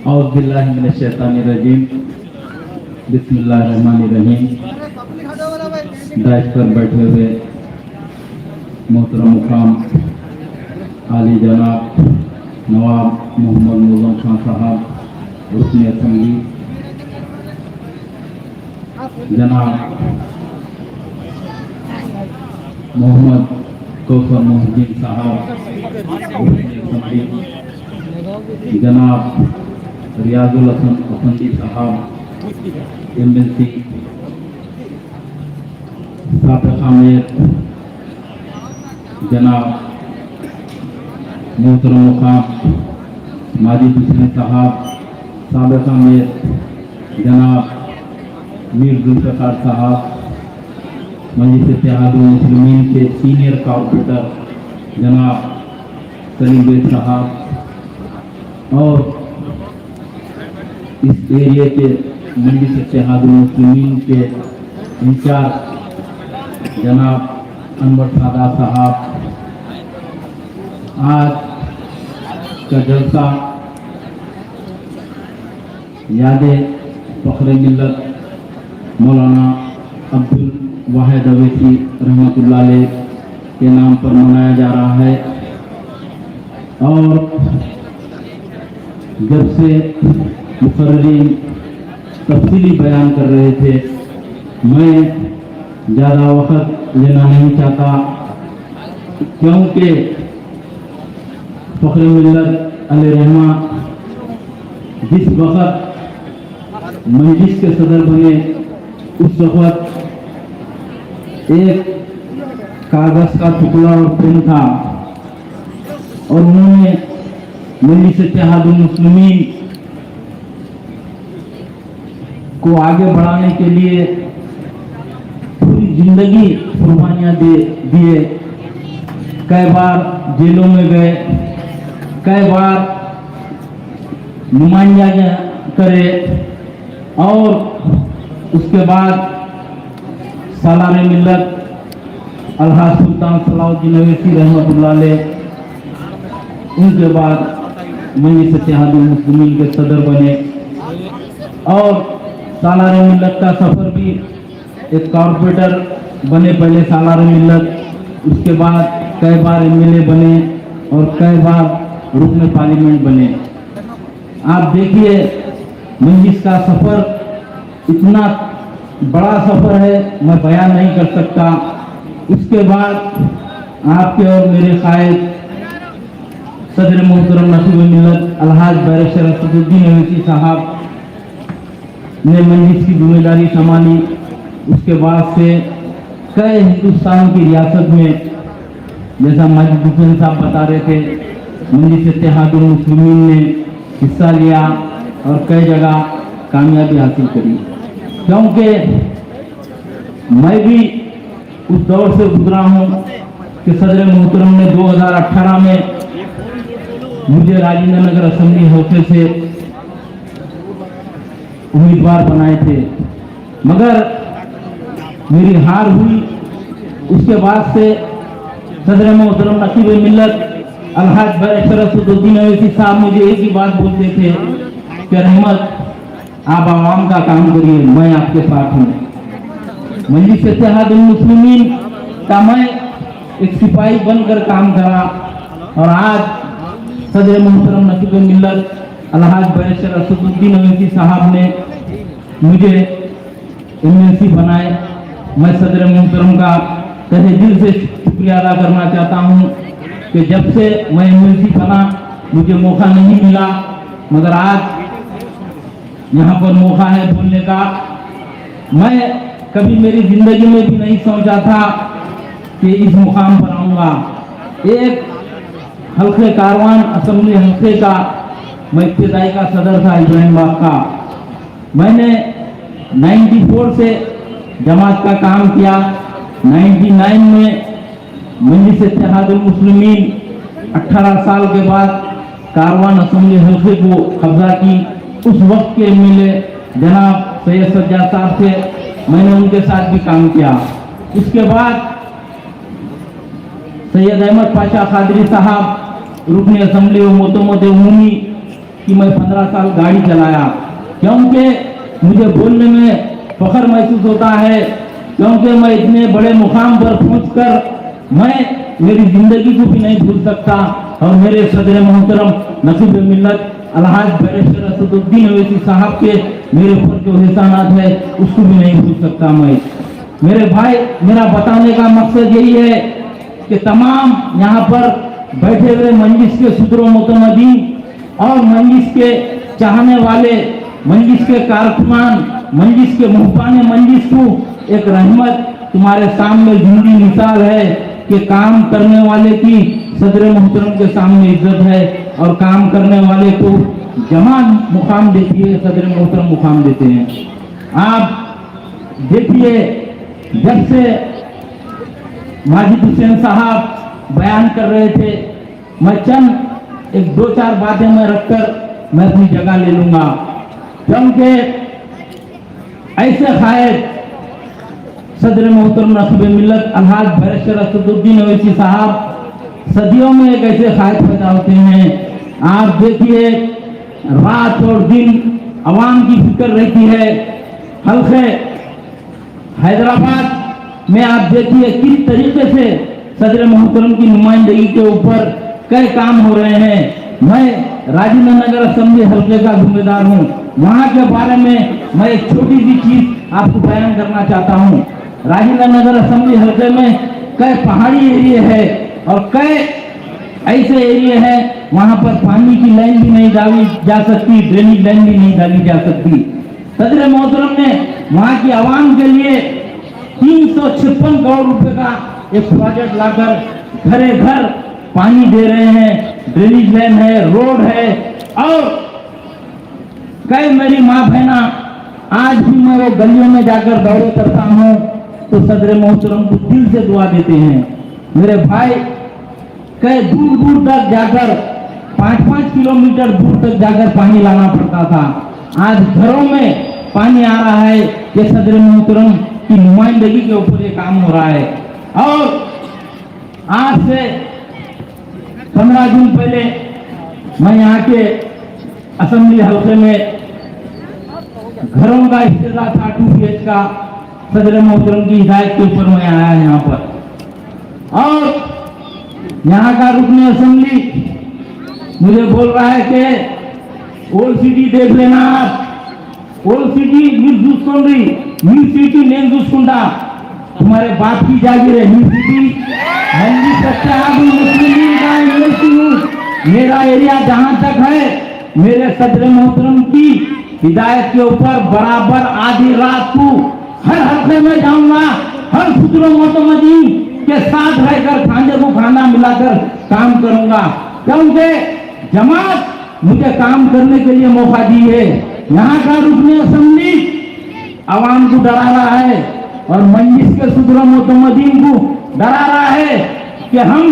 औज़ुबिल्लाहिमिनश्शैतानिर्रजीम बिस्मिल्लाहिर्रहमानिर्रहीम। दाइश पर बैठे हुए मोहतरम मुकाम आली जनाब नवाब मोहम्मद मुअज़्ज़म खान साहब रुकन असेंबली, जनाब मोहम्मद कौसर मोहद्दीन साहब रुकन असेंबली, जनाब रियाजुल हसन अफंदी साहब एमएलसी, साबिक़ आमिर जनाब मोहतरम मुकाम माजिद हुसैन साहब, साबिक़ आमिर जनाब मीर जुल्फ़िकार साहब, मजलिस इत्तेहादुल मुस्लिमीन के सीनियर कॉर्पोरेटर जनाब सलीम बेग साहब और इस एरिया के मजलिस इत्तेहादुल मुस्लिमीन के इंचार्ज जनाब अनवर सादा साहब, आज का जलसा यादे फ़ख्र मिल्लत मौलाना अब्दुल वाहिद अवैसी रहमतुल्लाह अलैह के नाम पर मनाया जा रहा है। और जब से मुक़र्रिरीन तफ़सीली बयान कर रहे थे, मैं ज़्यादा वक्त लेना नहीं चाहता, क्योंकि फ़ख्र मिल्लत अलैहिर्रहमा जिस वक़्त मजलिस के सदर बने उस वक़्त एक कागज़ का टुकड़ा और पेन था और उन्होंने मजलिस इत्तेहादुल मुस्लिमीन को आगे बढ़ाने के लिए पूरी जिंदगी कुर्बानियाँ दिए। कई बार जेलों में गए, कई बार नुमाइंदगियाँ करे और उसके बाद सालार मिल्लत अलहाज सुल्तान सलाहुद्दीन अवैसी रहमतुल्लाह अलैह, उनके बाद मजलिस इत्तेहादुल मुस्लिमीन के सदर बने और सालार मिल्लत का सफ़र भी एक कॉर्पोरेटर बने, पहले सालार मिल्लत, उसके बाद कई बार एमएलए बने और कई बार रुकन पार्लियामेंट बने। आप देखिए मजलिस का सफ़र इतना बड़ा सफ़र है, मैं बयान नहीं कर सकता। उसके बाद आपके और मेरे कायद सदर मोहतरम नसीब मिल्लत अलहाज बैरिस्टर असदुद्दीन अवैसी साहब ने मजलिस की जिम्मेदारी संभाली। उसके बाद से कई हिंदुस्तान की रियासत में, जैसा माजिद हुसैन साहब बता रहे थे, मजलिस इत्तेहादुल मुस्लिमीन ने हिस्सा लिया और कई जगह कामयाबी हासिल करी। क्योंकि मैं भी उस दौर से गुजरा हूँ कि सदर मोहतरम ने 2018 में मुझे राजेंद्र नगर असेंबली हल्के से उम्मीदवार बनाए थे, मगर मेरी हार हुई। उसके बाद से सदर मोहतरम नसीब मिल्लत अलहाज बैरिस्टर असदुद्दीन अवैसी साहब मुझे एक ही बात बोलते थे कि रहमत, आप आवाम का काम करिए, मैं आपके साथ हूँ। मजलिस इत्तेहादुल मुस्लिमीन का मैं एक सिपाही बनकर काम करा और आज सदर मोहतरम नसीब मिल्लत अलहाज बैरिस्टर असदुद्दीन अवैसी साहब ने मुझे एमएलसी बनाए। मैं सदर मोहतरम का तहे दिल से शुक्रिया अदा करना चाहता हूँ कि जब से मैं एमएलसी बना मुझे मौका नहीं मिला, मगर आज यहाँ पर मौका है बोलने का। मैं कभी मेरी जिंदगी में भी नहीं सोचा था कि इस मुकाम पर आऊँगा। एक हल्के कारवान असेंबली हल्के का मैं इब्तिदाई का सदर था इब्राहिमबाग का। मैंने 94 से जमात का काम किया। 99 में मजलिस इत्तेहादुल मुस्लिमीन 18 साल के बाद कारवान असेंबली हल्के को कब्जा की। उस वक्त के एमएलए जनाब सैयद सज्जाद साहब से मैंने उनके साथ भी काम किया। उसके बाद सैयद अहमद पाशा कादरी साहब रुकन असेंबली व मोतमद उमूमी कि मैं 15 साल गाड़ी चलाया, क्योंकि मुझे बोलने में फख्र महसूस होता है, क्योंकि मैं इतने बड़े मुकाम पर पहुंचकर मैं मेरी जिंदगी को भी नहीं भूल सकता और मेरे सदर मोहतरम नकीब मिल्लत अलहाज बैरिस्टर असदुद्दीन अवैसी साहब के मेरे ऊपर जो एहसानात है उसको भी नहीं भूल सकता मैं। मेरे भाई, मेरा बताने का मकसद यही है कि तमाम यहाँ पर बैठे हुए मंजिस के सुदरो मुतमदीन और मंजिस के चाहने वाले, मंजिस के कारकुनान, मंजिस के मुहबान मंजिस को एक रहमत तुम्हारे सामने जिंदी मिसाल है कि काम करने वाले की सदर मोहतरम के सामने इज्जत है और काम करने वाले को जमान मुकाम देती है, सदर मोहतरम मुकाम देते हैं। आप देखिए, जब से माजिद हुसैन साहब बयान कर रहे थे, मैं चंद एक दो चार बातें मैं रखकर मैं अपनी जगह ले लूंगा, क्योंकि ऐसे कायद सदर मोहतरम नकीब मिल्लत अलहाज बैरिस्टर असदुद्दीन अवैसी साहब सदियों में एक ऐसे कायद पैदा होते हैं। आप देखिए, रात और दिन अवाम की फिक्र रहती है। हल्के हैदराबाद में आप देखिए किस तरीके से सदर मोहतरम की नुमाइंदगी के ऊपर कई काम हो रहे हैं। मैं राजेंद्र नगर असेंबली हल्के का जिम्मेदार हूँ। वहाँ के बारे में मैं एक छोटी सी चीज आपको बयान करना चाहता हूँ। राजेंद्र नगर असेंबली हल्के में कई पहाड़ी एरिया है और कई ऐसे एरिया है वहां पर पानी की लाइन भी नहीं डाली जा सकती, ड्रेनेज लाइन भी नहीं डाली जा सकती। सदर मोहतरम ने वहां की आवाम के लिए 356 करोड़ रुपए का एक प्रोजेक्ट लाकर घरे घर पानी दे रहे हैं, ड्रेनेज लाइन है, रोड है। और कई मेरी माँ बहना आज भी मैं वो गलियों में जाकर दौरे करता हूँ तो सदर मोहतरम को दिल से दुआ देते हैं। मेरे भाई, कई दूर दूर तक जाकर 5-5 किलोमीटर दूर तक जाकर पानी लाना पड़ता था। आज घरों में पानी आ रहा है कि सदर मोहतरम की नुमाइंदगी के ऊपर ये काम हो रहा है। और आज से 15 दिन पहले मैं यहाँ के असेंबली हल्के में घरों का हिस्सा था 2 BH का, सदर मोहतरम की हिदायत के ऊपर मैं आया यहाँ पर। और यहाँ का रुकने असेंबली मुझे बोल रहा है कि ओल्ड सिटी देख लेना आप, ओल्ड सिटी మీరు చూసుకోండి, న్యూ సిటీ నేను చూసుకుంటా, तुम्हारे बाप की जागीर है न्यू सिटी। मंजी सच्चा मुस्लिम लीग का यूनिवर्सिटी हूँ। मेरा एरिया जहाँ तक है मेरे सदर मोहतरम की हिदायत के ऊपर बराबर आधी रात को हर हल्के में जाऊंगा, हर सुदरो मोतमदीन के साथ रहकर खाने को खाना मिलाकर काम करूंगा, क्योंकि जमात मुझे काम करने के लिए मौका दी है। यहाँ का रुकने असेंबली आवाम को डरा रहा है और मंजिस के सुदरो मोतमदीन को डरा रहा है कि हम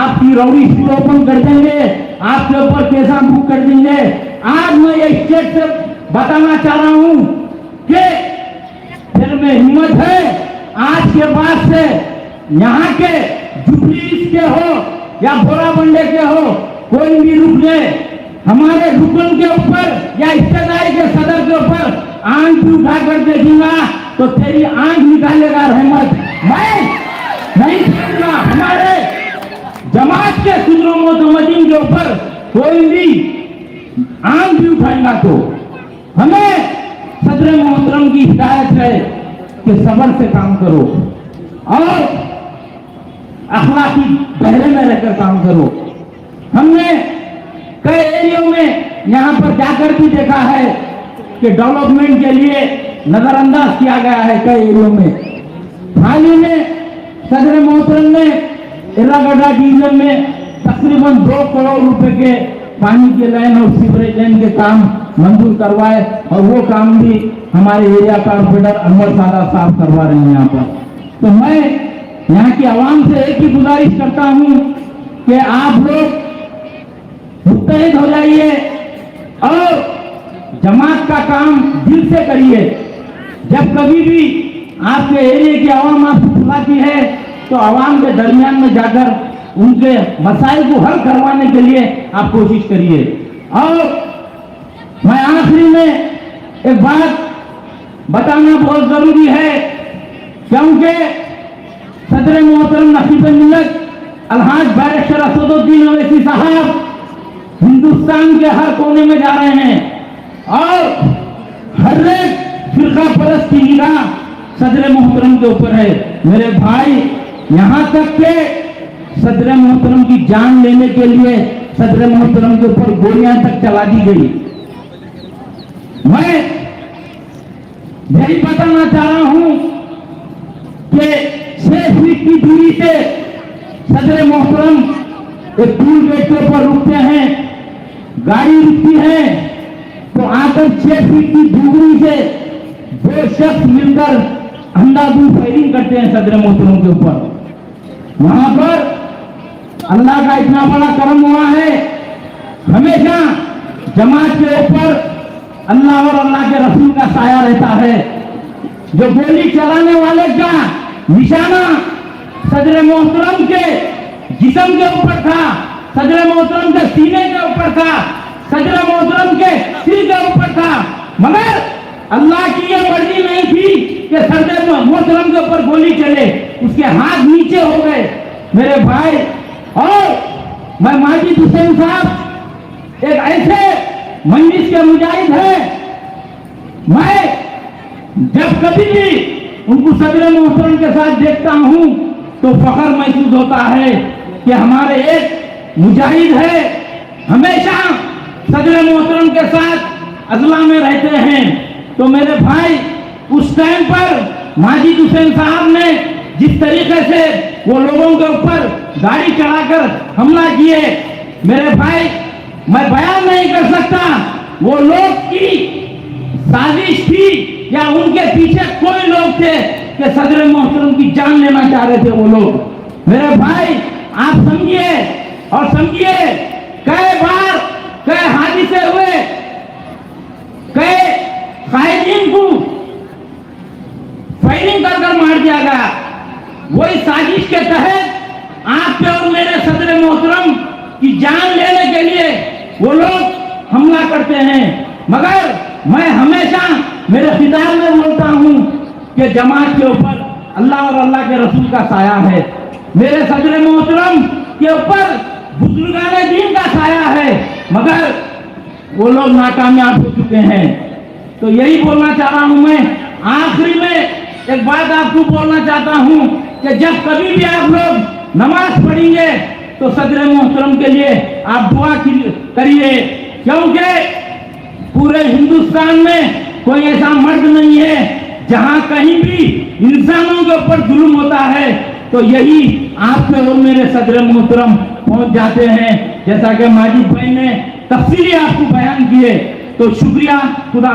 आपकी रौड़ी स्कूल ओपन कर देंगे, आपके ऊपर केसा बुक कर देंगे। आज मैं ये स्टेट से बताना चाह रहा हूँ कि फिर में हिम्मत है आज के बाद से यहाँ के जुबली के हो या बोराबंडे के हो, कोई भी रुक ले, हमारे रुकन के ऊपर या हिस्सेदारी के सदर के ऊपर आंख भी उठाकर देखूंगा तो तेरी आंख निकालेगा रहमत। मैं नहीं छोड़ूंगा हमारे जमात के सुदरो मोतमदीन के ऊपर कोई भी आंख भी उठाएगा तो हमें सदर मोहतरम की हिदायत है कि सब्र से काम करो और अखलाकी पहरे में रहकर काम करो। हमने कई एरियो में यहाँ पर जाकर भी देखा है कि डेवलपमेंट के लिए नजरअंदाज किया गया है कई एरियो में। हाल ही में सदर मोहतरम ने इलागढ़ा डिवीजन में तकरीबन 2 करोड़ रुपए के पानी के लाइन और सीवरेज लाइन के काम मंजूर करवाए और वो काम भी हमारे एरिया कारपोरेटर अनवर सादा साहब करवा रहे हैं यहाँ पर। तो मैं यहाँ की आवाम से एक ही गुजारिश करता हूँ कि आप लोग मुत्तहिद हो जाइए और जमात का काम दिल से करिए। जब कभी भी आपके एरिया की आवाम आपसे बुलाती है तो आवाम के दरमियान में जाकर उनके मसाइल को हल करवाने के लिए आप कोशिश करिए। और मैं आखिरी में एक बात बताना बहुत जरूरी है, क्योंकि सदर मोहतरम नकीब मिल्लत अलहाज बैरिस्टर असदुद्दीन ओवैसी साहब हिंदुस्तान के हर कोने में जा रहे हैं और हर एक फिरका परस्त की निगाह सदर मोहतरम के ऊपर है। मेरे भाई, यहां तक के सदर मोहतरम की जान लेने के लिए सदर मोहतरम के ऊपर गोलियां तक चला दी गई। मैं यही बताना चाह रहा हूं कि 6 फीट की दूरी से सदर मोहतरम एक टूल गेट के ऊपर रुकते हैं, गाड़ी रुकती है तो आकर 6 फीट की दूरी से 2 शख्स मिलकर अंधाधुंध फायरिंग करते हैं सदर मोहतरम के ऊपर। वहां पर अल्लाह का इतना बड़ा करम हुआ है, हमेशा जमात के ऊपर अल्लाह और अल्लाह के रसूल का साया रहता है। जो गोली चलाने वाले का निशाना सदर मोहतरम के जिस्म के ऊपर था, सदर मोहतरम के सीने के ऊपर था, सदर मोहतरम के सिर के ऊपर था, मगर अल्लाह की यह मर्जी नहीं थी कि सदर मोहतरम के ऊपर गोली चले, उसके हाथ नीचे हो गए। मेरे भाई, और मैं माजिद हुसैन साहब एक ऐसे मंजिश के मुजाहिद है, मैं जब कभी भी उनको सदर मोहतरम के साथ देखता हूं तो फख्र महसूस होता है कि हमारे एक मुजाहिद है, हमेशा सदर मोहतरम के साथ अजला में रहते हैं। तो मेरे भाई, उस टाइम पर माजिद हुसैन साहब ने जिस तरीके से वो लोगों के ऊपर गाड़ी चढ़ाकर हमला किए, मेरे भाई मैं बयान नहीं कर सकता वो लोग की साजिश थी या उनके पीछे कोई लोग थे कि सदर मोहतरम की जान लेना चाह रहे थे वो लोग। मेरे भाई, आप समझिए और समझिए, कई बार कई हादसे हुए, कई कायदीन को फायरिंग कर मार दिया गया। वही साजिश के तहत आपके और मेरे सदर मोहतरम की जान लेने के लिए वो लोग हमला करते हैं। मगर मैं हमेशा मेरे खिताब में बोलता हूं कि जमात के ऊपर अल्लाह और अल्लाह के रसूल का साया है, मेरे सदर मोहतरम के ऊपर बुजुर्गाने दीन का साया है, मगर वो लोग नाकामयाब हो चुके हैं। तो यही बोलना चाह रहा हूं मैं। आखिरी में एक बात आपको बोलना चाहता हूं कि जब कभी भी आप लोग नमाज पढ़ेंगे तो सदर मोहतरम के लिए आप दुआ करिए, क्योंकि पूरे हिंदुस्तान में कोई ऐसा मर्द नहीं है जहां कहीं भी इंसानों के ऊपर जुल्म होता है तो यही आपके और मेरे सदर मोहतरम पहुंच जाते हैं। जैसा कि माजिद भाई ने तफसीली आपको बयान किए, तो शुक्रिया। खुदा